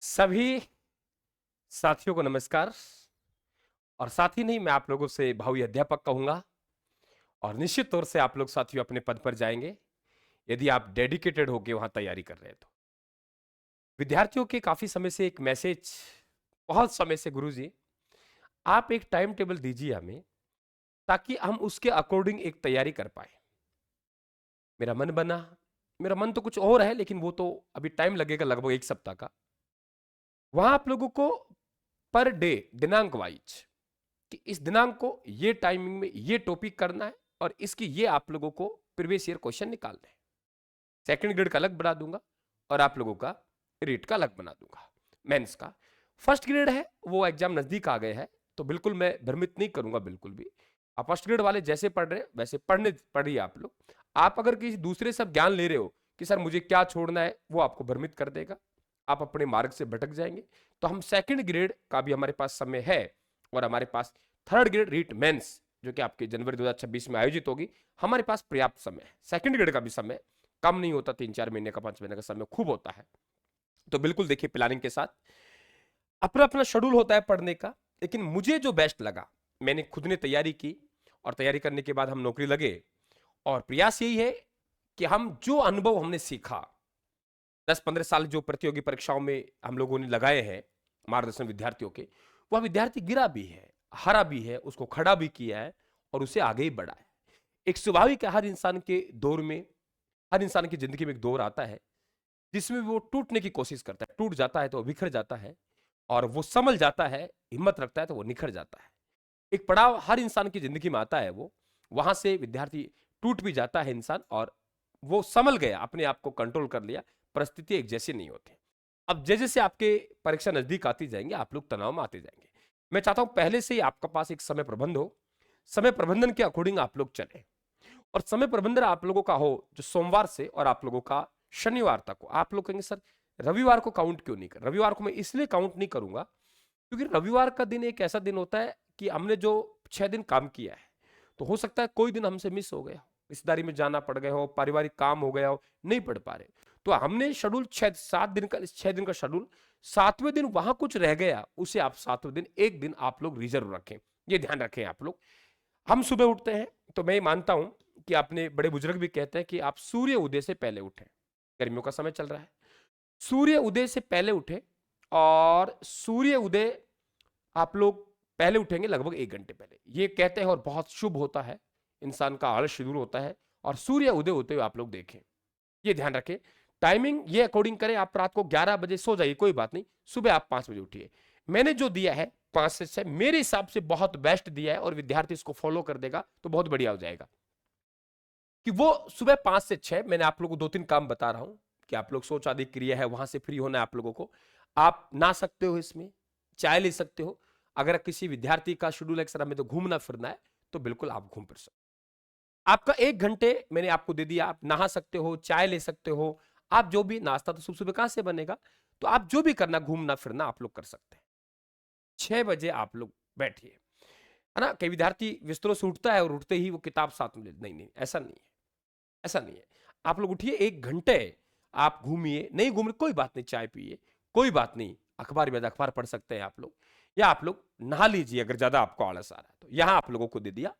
सभी साथियों को नमस्कार। और साथ ही नहीं, मैं आप लोगों से भावी अध्यापक कहूंगा। और निश्चित तौर से आप लोग साथियों अपने पद पर जाएंगे यदि आप डेडिकेटेड होकर वहां तैयारी कर रहे हैं। तो विद्यार्थियों के काफी समय से एक मैसेज, बहुत समय से, गुरुजी आप एक टाइम टेबल दीजिए हमें ताकि हम उसके अकॉर्डिंग एक तैयारी कर पाए। मेरा मन बना, मेरा मन तो कुछ और है, लेकिन वो तो अभी टाइम लगेगा, लगभग 1 सप्ताह का। वहां आप लोगों को पर डे दिनांक वाइज कि इस दिनांक को ये टाइमिंग में ये टॉपिक करना है और इसकी ये आप लोगों को प्रीवियस ईयर क्वेश्चन निकालने हैं। सेकंड ग्रेड का अलग बना दूंगा और आप लोगों का रीट का अलग बना दूंगा। मेंस का फर्स्ट ग्रेड है, वो एग्जाम नजदीक आ गए हैं, तो बिल्कुल मैं भ्रमित नहीं करूंगा बिल्कुल भी। आप फर्स्ट ग्रेड वाले जैसे पढ़ रहे हैं वैसे पढ़िए आप लोग। आप अगर किसी दूसरे से ज्ञान ले रहे हो कि सर मुझे क्या छोड़ना है, वो आपको भ्रमित कर देगा, आप अपने मार्ग से भटक जाएंगे। तो हम सेकंड ग्रेड का भी हमारे पास समय है और हमारे पास थर्ड ग्रेड रीट मेंस जो कि आपके जनवरी 2026 में आयोजित होगी, हमारे पास पर्याप्त समय है। सेकंड ग्रेड का भी समय कम नहीं होता, 3-4 महीने का 5 महीने का समय खूब होता है। तो बिल्कुल देखिए, प्लानिंग के साथ अपना अपना शेड्यूल होता है पढ़ने का, लेकिन मुझे जो बेस्ट लगा, मैंने खुद ने तैयारी की और तैयारी करने के बाद हम नौकरी लगे। और प्रयास यही है कि हम जो अनुभव हमने सीखा 10-15 साल जो प्रतियोगी परीक्षाओं में हम लोगों ने लगाए हैं मार्गदर्शन विद्यार्थियों के, वह विद्यार्थी गिरा भी है, हारा भी है, उसको खड़ा भी किया है और उसे आगे ही बढ़ा है। एक स्वाभाविक है, हर इंसान के दौर में, हर इंसान की जिंदगी में एक दौर आता है जिसमें वो टूटने की कोशिश करता है, टूट जाता है तो वो बिखर जाता है, और वो संभल जाता है, हिम्मत रखता है तो वो निखर जाता है। एक पड़ाव हर इंसान की जिंदगी में आता है, वो वहां से विद्यार्थी टूट भी जाता है इंसान, और वो संभल गया, अपने आप को कंट्रोल कर लिया। परिस्थिति एक जैसी नहीं होती। अब जैसे जैसे आपके परीक्षा नजदीक आती जाएंगे, आप लोग तनाव में आते जाएंगे। मैं चाहता हूं पहले से ही आपका पास एक समय प्रबंध हो, समय प्रबंधन के अकॉर्डिंग आप लोग चले। और समय प्रबंधन आप लोगों का हो जो सोमवार से और आप लोगों का शनिवार तक हो। आप लोग कहेंगे सर रविवार को काउंट क्यों नहीं कर? रविवार को मैं इसलिए काउंट नहीं करूंगा क्योंकि रविवार का दिन एक ऐसा दिन होता है कि हमने जो 6 दिन काम किया है, तो हो सकता है कोई दिन हमसे मिस हो गया हो, रिश्तेदारी में जाना पड़ गया हो, पारिवारिक काम हो गया हो, नहीं पढ़ पा रहे। तो हमने शेड्यूल 6-7 दिन का, 6 दिन का शेड्यूल, 7वें दिन वहां कुछ रह गया, उसे आप 7वें दिन एक दिन आप लोग रिजर्व रखें। ये ध्यान रखें आप लोग। हम सुबह उठते हैं तो मैं मानता हूं कि अपने बड़े बुजुर्ग भी कहते हैं कि आप सूर्य उदय से पहले उठें। गर्मियों का समय चल रहा है, सूर्य उदय से पहले उठें। और सूर्य उदय आप लोग पहले उठेंगे लगभग 1 घंटे पहले, ये कहते हैं, और बहुत शुभ होता है, इंसान का आलस्य दूर होता है। और सूर्य उदय होते हुए आप लोग देखें, ये ध्यान रखें। टाइमिंग ये अकॉर्डिंग करें, आप रात को 11 बजे सो जाइए, कोई बात नहीं, सुबह आप 5 बजे उठिए। मैंने जो दिया है 5 से 6, मेरे हिसाब से बहुत बेस्ट दिया है, और विद्यार्थी इसको फॉलो कर देगा तो बहुत बढ़िया हो जाएगा। कि वो सुबह 5 से 6 मैंने आप लोगों को 2-3 काम बता रहा हूं कि आप लोग सोच आदि क्रिया है, वहां से फ्री होना है आप लोगों को। आप नहा सकते हो, इसमें चाय ले सकते हो। अगर किसी विद्यार्थी का शेड्यूल है सर हमें तो घूमना फिरना है, तो बिल्कुल आप घूम फिर सकते हो। आपका 1 घंटे मैंने आपको दे दिया, आप नहा सकते हो, चाय ले सकते हो। आप जो भी, नाश्ता तो सुबह सुबह कहां से बनेगा, तो आप जो भी करना, घूमना फिरना आप लोग कर सकते हैं। 6 बजे आप लोग बैठिए, है ना। कई विद्यार्थी बिस्तरों से उठता है और उठते ही वो किताब साथ में ले, नहीं नहीं, ऐसा नहीं है, ऐसा नहीं है। आप लोग उठिए, 1 घंटे आप घूमिए, नहीं घूम रहे कोई बात नहीं, चाय पिए, कोई बात नहीं, अखबार में अखबार पढ़ सकते हैं आप लोग, या आप लोग नहा लीजिए अगर ज्यादा आपको आलस आ रहा है तो। यहां आप लोगों को दे दिया।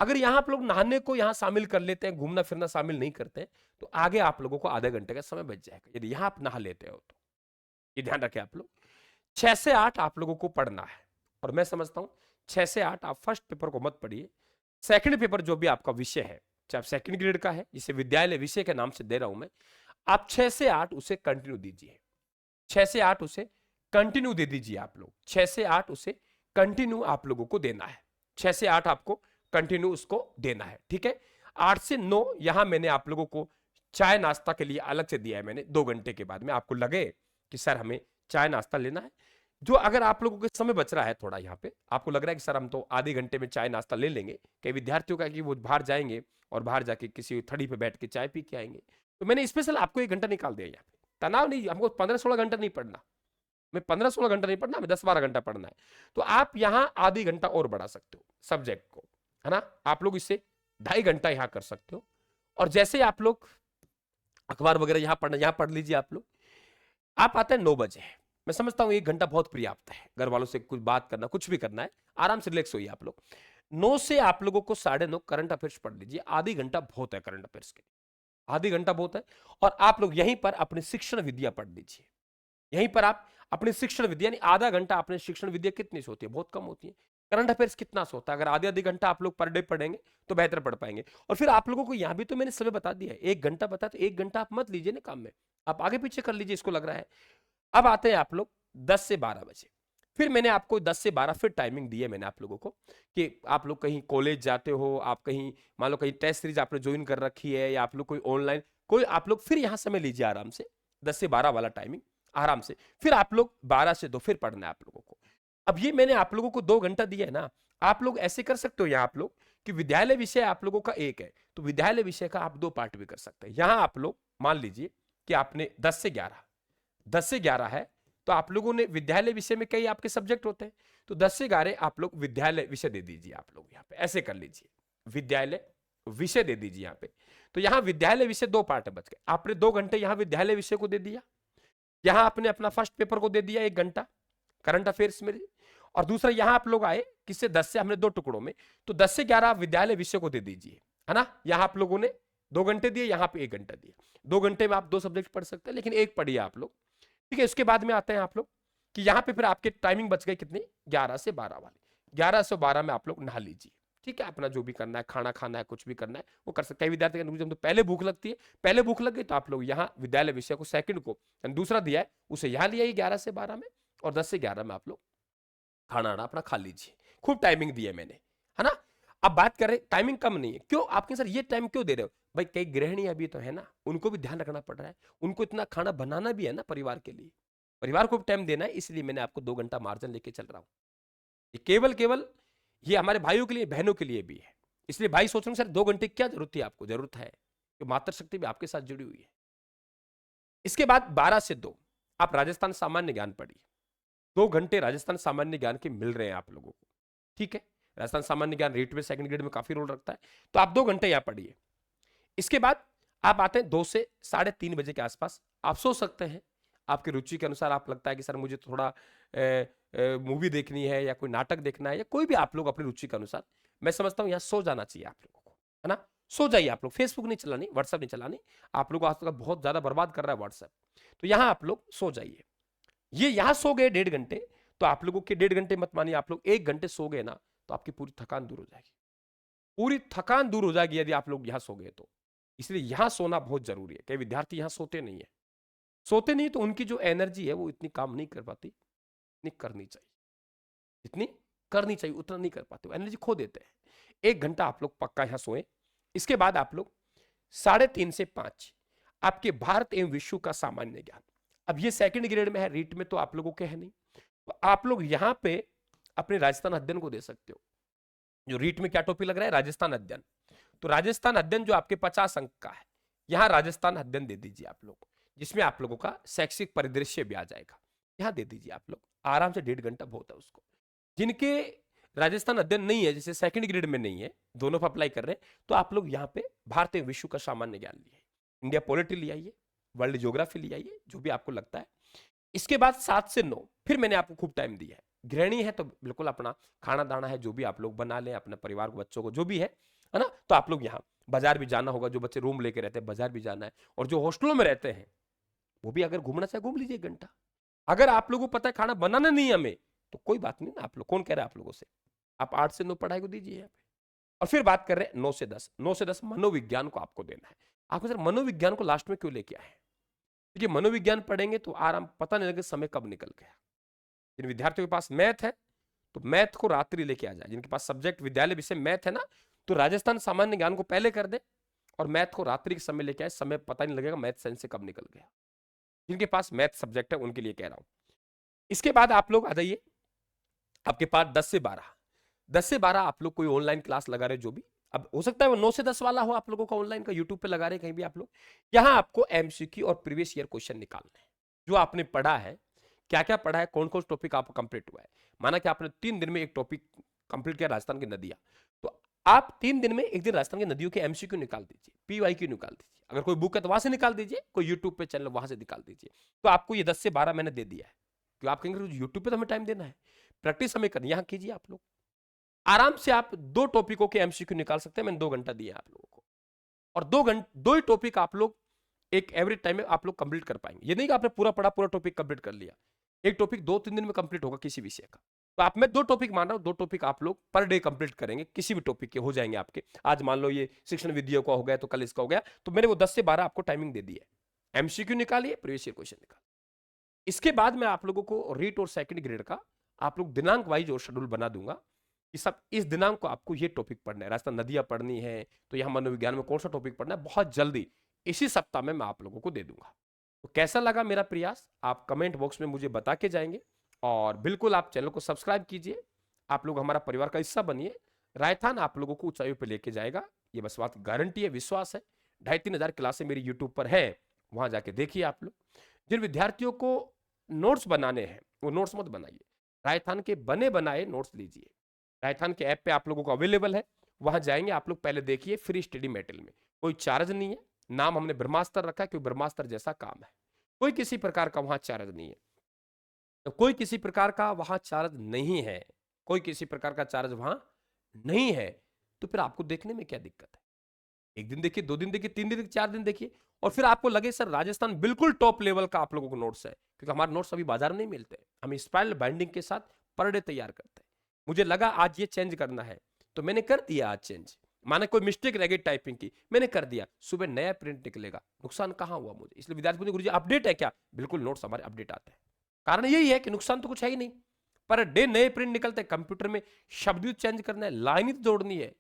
अगर यहां आप लोग नहाने को यहां शामिल कर लेते हैं, घूमना फिरना शामिल नहीं करते हैं, तो आगे आप लोगों को आधे घंटे का समय बच जाएगा यदि यहां आप नहा लेते हो तो। ये ध्यान रखें आप लोग। 6 से 8 आप लोगों को पढ़ना है, और मैं समझता हूं 6 से 8 आप फर्स्ट पेपर को मत पढ़िए। सेकंड पेपर जो भी आपका विषय है, चाहे सेकंड ग्रेड का है, जिसे विद्यालय विषय के नाम से दे रहा हूं मैं, आप 6 से 8 उसे कंटिन्यू दीजिए। 6 से 8 उसे कंटिन्यू दे दीजिए आप लोग। 6 से 8 उसे कंटिन्यू आप लोगों को देना है। 6 से 8 आपको कंटिन्यू उसको देना है, ठीक है। 8 से 9 यहां मैंने आप लोगों को चाय नाश्ता के लिए अलग से दिया है, मैंने 2 घंटे के बाद में। आपको लगे कि सर हमें चाय नाश्ता लेना है, जो अगर आप लोगों के समय बच रहा है थोड़ा, यहाँ पे आपको लग रहा है कि सर हम तो आधे घंटे में चाय नाश्ता ले लेंगे, कई विद्यार्थियों का कि वो बाहर जाएंगे और बाहर जाके किसी थड़ी पे बैठ के चाय पी के आएंगे, तो मैंने स्पेशल आपको 1 घंटा निकाल दिया यहाँ पे। तनाव नहीं, हमको 15-16 घंटा नहीं पढ़ना, मैं 15-16 घंटा नहीं पढ़ना, हमें 10-12 घंटा पढ़ना है। तो आप यहाँ आधी घंटा और बढ़ा सकते हो सब्जेक्ट को, है ना। आप लोग इससे 2.5 घंटा यहाँ कर सकते हो। और जैसे आप लोग अखबार वगैरह यहाँ पढ़ना, यहाँ पढ़ लीजिए आप लोग। आप आते हैं 9 बजे, मैं समझता हूं 1 घंटा बहुत पर्याप्त है, घर वालों से कुछ बात करना, कुछ भी करना है, आराम से रिलैक्स होइए आप लोग। 9 से आप लोगों को 9:30 करंट अफेयर्स पढ़ लीजिए, आधी घंटा बहुत है करंट अफेयर्स के लिए, आधी घंटा बहुत है। और आप लोग यहीं पर अपनी शिक्षण विद्या पढ़ लीजिए, यहीं पर आप अपनी शिक्षण विद्या, यानी आधा घंटा आपने शिक्षण विद्या कितनी सोती है, बहुत कम होती है। करंट अफेयर्स कितना सोता है, अगर आधे आधे घंटा आप लोग पर डे पढ़ेंगे तो बेहतर पढ़ पाएंगे। और फिर आप लोगों को यहां भी तो मैंने समय बता दिया है, 1 घंटा बता, तो 1 घंटा आप मत लीजिए ना काम में, आप आगे पीछे कर लीजिए, इसको लग रहा है। अब आते हैं आप लोग 10 से 12 बजे, फिर मैंने आपको 10 से 12 फिर टाइमिंग दी है मैंने आप लोगों को, कि आप लोग कहीं कॉलेज जाते हो, आप कहीं मान लो कहीं टेस्ट सीरीज आपने ज्वाइन कर रखी है, या आप लोग कोई ऑनलाइन कोई, आप लोग फिर यहां समय लीजिए आराम से, 10 से 12 वाला टाइमिंग आराम से। फिर आप लोग 12 से 2 फिर पढ़ना है आप लोगों को। अब ये मैंने आप लोगों को 2 घंटा दिया है ना, आप लोग ऐसे कर सकते हो यहाँ आप लोग कि विद्यालय विषय आप लोगों का एक है, तो विद्यालय विषय का आप 2 पार्ट भी कर सकते हैं। यहां आप लोग मान लीजिए कि आपने 10 से 11 है, तो आप लोगों ने विद्यालय विषय में कई आपके सब्जेक्ट होते हैं, तो 10 से 11 आप लोग विद्यालय विषय दे दीजिए, आप लोग यहाँ पे ऐसे कर लीजिए, विद्यालय विषय दे दीजिए यहाँ पे। तो यहाँ विद्यालय विषय 2 पार्ट बच गए, आपने 2 घंटे यहाँ विद्यालय विषय को दे दिया, यहां आपने अपना फर्स्ट पेपर को दे दिया 1 घंटा करंट अफेयर्स में, और दूसरा यहां आप लोग आए किससे 10 से, हमने 2 टुकड़ों में, तो 10 से 11 आप विद्यालय विषय को दे दीजिए, है ना। यहां आप लोगों ने 2 घंटे दिए, यहां पे 1 घंटा दिया, 2 घंटे में आप 2 सब्जेक्ट पढ़ सकते हैं, लेकिन एक पढ़िए आप लोग, ठीक है। इसके बाद में आते हैं आप लोग कि यहाँ पे फिर आपके टाइमिंग बच गए कितनी, 11 से 12 वाली, 11 से 12 में आप लोग नहा लीजिए, ठीक है। अपना जो भी करना है, खाना खाना है, कुछ भी करना है वो कर सकते हैं। विद्यार्थी मुझे तो पहले भूख लगती है, पहले भूख लग गई तो आप लोग यहाँ विद्यालय विषय को सेकंड को दूसरा दिया है उसे यहाँ लिया 11 से 12 में, और 10 से 11 में आप लोग खाना अपना खा लीजिए। खूब टाइमिंग दी है मैंने, है ना। अब बात कर रहे टाइमिंग कम नहीं है, क्यों आपके सर ये टाइम क्यों दे रहे हो भाई, कई गृहिणी अभी तो है ना, उनको भी ध्यान रखना पड़ रहा है, उनको इतना खाना बनाना भी है ना परिवार के लिए, परिवार को टाइम देना है, इसलिए मैंने आपको 2 घंटा मार्जिन लेके चल रहा हूं। ये केवल केवल ये हमारे भाइयों के लिए, बहनों के लिए भी है, इसलिए भाई सोच रहे हैं सर 2 घंटे क्या जरूरत थी, आपको जरूरत है कि मातृशक्ति भी आपके साथ जुड़ी हुई है। इसके बाद 12 से 2 आप राजस्थान सामान्य ज्ञान पढ़िए, 2 घंटे राजस्थान सामान्य ज्ञान के मिल रहे हैं आप लोगों को, ठीक है। राजस्थान सामान्य ज्ञान रेट में सेकंड ग्रेड में काफी रोल रखता है, तो आप 2 घंटे यहां पढ़िए। इसके बाद आप आते हैं 2 से 3:30 बजे के आसपास, आप सो सकते हैं आपकी रुचि के अनुसार। आप लगता है कि सर मुझे थोड़ा मूवी देखनी है या कोई नाटक देखना है, या कोई भी आप लोग अपनी रुचि के अनुसार, मैं समझता हूं यहां सो जाना चाहिए आप लोगों को, है ना। सो जाइए आप लोग, फेसबुक नहीं चलानी, व्हाट्सएप नहीं चलानी, आप लोग आज तक बहुत ज्यादा बर्बाद कर रहा है व्हाट्सएप, तो यहां आप लोग सो जाइए। ये यहां सो गए 1.5 घंटे, तो आप लोगों के 1.5 घंटे मत मानिए, आप लोग 1 घंटे सो गए ना, तो आपकी पूरी थकान दूर हो जाएगी, पूरी थकान दूर हो जाएगी यदि आप लोग यहां सो गए तो। इसलिए यहां सोना बहुत जरूरी है। कई विद्यार्थी यहां सोते नहीं है, सोते नहीं तो उनकी जो एनर्जी है वो इतनी काम नहीं कर पाती, इतनी करनी चाहिए, इतनी करनी चाहिए उतना नहीं कर पाते, वो एनर्जी खो देते हैं। 1 घंटा आप लोग पक्का यहां सोए। इसके बाद आप लोग 3:30 से 5 आपके भारत एवं विश्व का सामान्य ज्ञान, अब ये सेकंड ग्रेड में है, रीट में तो आप लोगों के है नहीं, तो आप लोग यहां पे अपने राजस्थान अध्ययन को दे सकते हो। जो रीट में क्या टॉपिक लग रहा है, राजस्थान अध्ययन, तो राजस्थान अध्ययन जो आपके 50 अंक का है, यहां राजस्थान अध्ययन दे दीजिए आप लोग, जिसमें आप लोगों का शैक्षिक परिदृश्य भी आ जाएगा, यहां दे दीजिए आप लोग आराम से, 1.5 घंटा बहुत है उसको। जिनके राजस्थान अध्ययन नहीं है, जैसे सेकंड ग्रेड में नहीं है, दोनों पर अप्लाई कर रहे हैं, तो आप लोग यहाँ पे भारतीय विश्व का सामान्य ज्ञान लिए, इंडिया पॉलिटी ले आइए, वर्ल्ड ज्योग्राफी ले आइए, जो भी आपको लगता है। इसके बाद 7 से 9 फिर मैंने आपको खूब टाइम दिया है। गृहिणी है तो बिल्कुल अपना खाना दाना है जो भी आप लोग बना लें, अपने परिवार को, बच्चों को, जो भी है ना। तो आप लोग यहाँ बाजार भी जाना होगा, जो बच्चे रूम लेके रहते हैं बाजार भी जाना है, और जो हॉस्टलों में रहते हैं वो भी अगर घूमना चाहे घूम लीजिए 1 घंटा। अगर आप लोगों को पता है खाना बनाना नहीं है हमें, तो कोई बात नहीं ना, आप लोग कौन कह रहा है आप लोगों से, आप 8 से 9 पढ़ाई को दीजिए यहाँ पे। और फिर बात कर रहे हैं 9 से 10, 9 से 10 मनोविज्ञान को आपको देना है। आपको सर मनोविज्ञान को लास्ट में क्यों लेके आए, क्योंकि मनोविज्ञान पढ़ेंगे तो आराम पता नहीं लगे समय कब निकल गया। जिन विद्यार्थियों के पास मैथ है तो मैथ को रात्रि लेके आ जाए, जिनके पास सब्जेक्ट विद्यालय विषय मैथ है ना, तो राजस्थान सामान्य ज्ञान को पहले कर दे और मैथ को रात्रि के समय लेके आए, समय पता नहीं लगेगा मैथ साइंस से कब निकल गया। जिनके पास मैथ सब्जेक्ट है उनके लिए कह रहा हूं। इसके बाद आप लोग आ जाइए आपके पास 10 से 12, 10 से 12 आप लोग कोई ऑनलाइन क्लास लगा रहे, जो भी, अब हो सकता है वो 9 से 10 वाला हो आप लोगों का ऑनलाइन का, यूट्यूब पे लगा रहे कहीं भी आप लोग। यहां आपको एमसीक्यू और प्रीवियस ईयर क्वेश्चन निकालने हैं, जो आपने पढ़ा है, क्या क्या पढ़ा है, कौन कौन टॉपिक आपको कंप्लीट हुआ है। माना कि आपने 3 दिन में एक टॉपिक कंप्लीट किया राजस्थान की नदियां, तो आप 3 दिन में एक दिन राजस्थान की नदियों के एमसीक्यू निकाल दीजिए, पीवाईक्यू निकाल दीजिए, अगर कोई बुक है तो वहां से निकाल दीजिए, कोई यूट्यूब पे चैनल वहां से निकाल दीजिए। तो आपको ये 10 से 12 मैंने दे दिया है, क्यों आप कहेंगे यूट्यूब पे तो हमें टाइम देना है, प्रैक्टिस हमें करनी, यहां कीजिए आप लोग आराम से। आप 2 टॉपिकों के एमसीक्यू निकाल सकते हैं, मैंने 2 घंटा दिया आप लोगों को, और 2 ही टॉपिक आप लोग एक एवरेज टाइम में आप लोग कंप्लीट कर पाएंगे। ये नहीं कि आपने पूरा पढ़ा, पूरा टॉपिक कंप्लीट कर लिया, एक टॉपिक 2-3 दिन में कंप्लीट होगा किसी विषय का। तो आप, मैं 2 टॉपिक मान रहा हूं, 2 टॉपिक आप लोग पर डे कंप्लीट करेंगे, किसी भी टॉपिक के हो जाएंगे आपके। आज मान लो ये शिक्षण विधियों का हो गया, तो कल इसका हो गया, तो मैंने वो 10 से 12 आपको टाइमिंग दे दी है। एमसीक्यू निकालिए, प्रीवियस ईयर क्वेश्चन निकालिए। इसके बाद मैं आप लोगों को रीट और सेकंड ग्रेड का आप लोग दिनांक वाइज और शेड्यूल बना दूंगा कि सब इस दिनांक को आपको ये टॉपिक पढ़ना है, राजस्थान नदियां पढ़नी है, तो यहां मनोविज्ञान में कौन सा टॉपिक पढ़ना है, बहुत जल्दी इसी सप्ताह में मैं आप लोगों को दे दूंगा। तो कैसा लगा मेरा प्रयास, आप कमेंट बॉक्स में मुझे बता के जाएंगे, और बिल्कुल आप चैनल को सब्सक्राइब कीजिए, आप लोग हमारा परिवार का हिस्सा बनिए। राजस्थान आप लोगों को ऊंचाइयों पर लेके जाएगा, ये बस बात गारंटी है, विश्वास है। 2,500-3 हजार क्लासें मेरी यूट्यूब पर है, वहां जाके देखिए आप लोग। जिन विद्यार्थियों को नोट्स बनाने हैं वो नोट्स मत बनाइए, राजस्थान के बने बनाए नोट्स लीजिए। राजस्थान के ऐप पे आप लोगों को अवेलेबल है, वहां जाएंगे आप लोग, पहले देखिए, फ्री स्टडी मटेरियल में कोई चार्ज नहीं है, नाम हमने ब्रह्मास्त्र रखा है क्योंकि ब्रह्मास्त्र जैसा काम है, कोई किसी प्रकार का वहां चार्ज नहीं है। तो कोई किसी प्रकार का वहां चार्ज नहीं है, कोई किसी प्रकार का चार्ज वहां नहीं है, तो फिर आपको देखने में क्या दिक्कत है? 1 दिन देखिए, 2 दिन देखिए, 3 दिन देखिए, 4 दिन देखिए, और फिर आपको लगे सर राजस्थान बिल्कुल टॉप लेवल का आप लोगों को नोट्स है, क्योंकि हमारे नोट्स अभी बाजार में नहीं मिलते, हम स्पाइरल बाइंडिंग के साथ पर डे तैयार करते हैं। मुझे लगा आज ये चेंज करना है, तो मैंने कर दिया आज चेंज। माने कोई मिस्टेक रह गई टाइपिंग की, मैंने कर दिया, सुबह नया प्रिंट निकलेगा, नुकसान कहां हुआ मुझे? इसलिए विद्यार्थी पूछे गुरुजी अपडेट है क्या? बिल्कुल नोट्स हमारे अपडेट आते हैं, कारण यही है कि नुकसान तो कुछ है ही नहीं, पर डे नए प्रिंट निकलते हैं, कंप्यूटर में शब्द भी चेंज करना है, लाइन ही जोड़नी है,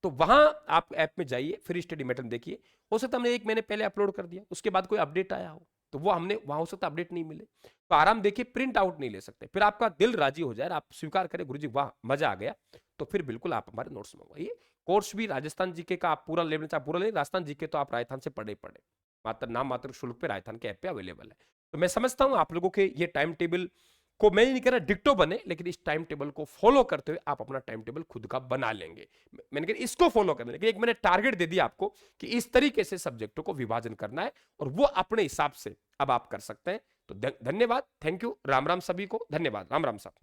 तो वहां आप ऐप में जाइए, फ्री स्टडी मटेरियल देखिए। हो सकता है हमने 1 महीने पहले अपलोड कर दिया, उसके बाद कोई अपडेट आया हो, तो वो हमने वहां हो सकता अपडेट नहीं मिले, तो आराम देखिए, प्रिंट आउट नहीं ले सकते, फिर आपका दिल राजी हो जाए, आप स्वीकार करें गुरुजी वाह मजा आ गया, तो फिर बिल्कुल आप हमारे नोट्स मंगवाइए। कोर्स भी राजस्थान जीके का आप पूरा लेना चाहे पूरा ले, राजस्थान जीके तो आप राजस्थान से पढ़े पढ़े, मात्र नाम मात्र शुल्क पे राजस्थान के ऐप पे अवेलेबल है। तो मैं समझता हूं आप लोगों के ये टाइम टेबल को, मैं नहीं कह रहा डिक्टो बने, लेकिन इस टाइम टेबल को फॉलो करते हुए आप अपना टाइम टेबल खुद का बना लेंगे। मैंने कहा इसको फॉलो करना, लेकिन एक मैंने टारगेट दे दिया आपको कि इस तरीके से सब्जेक्टों को विभाजन करना है, और वो अपने हिसाब से अब आप कर सकते हैं। तो धन्यवाद, थैंक यू, राम राम सभी को, धन्यवाद, राम राम साहब।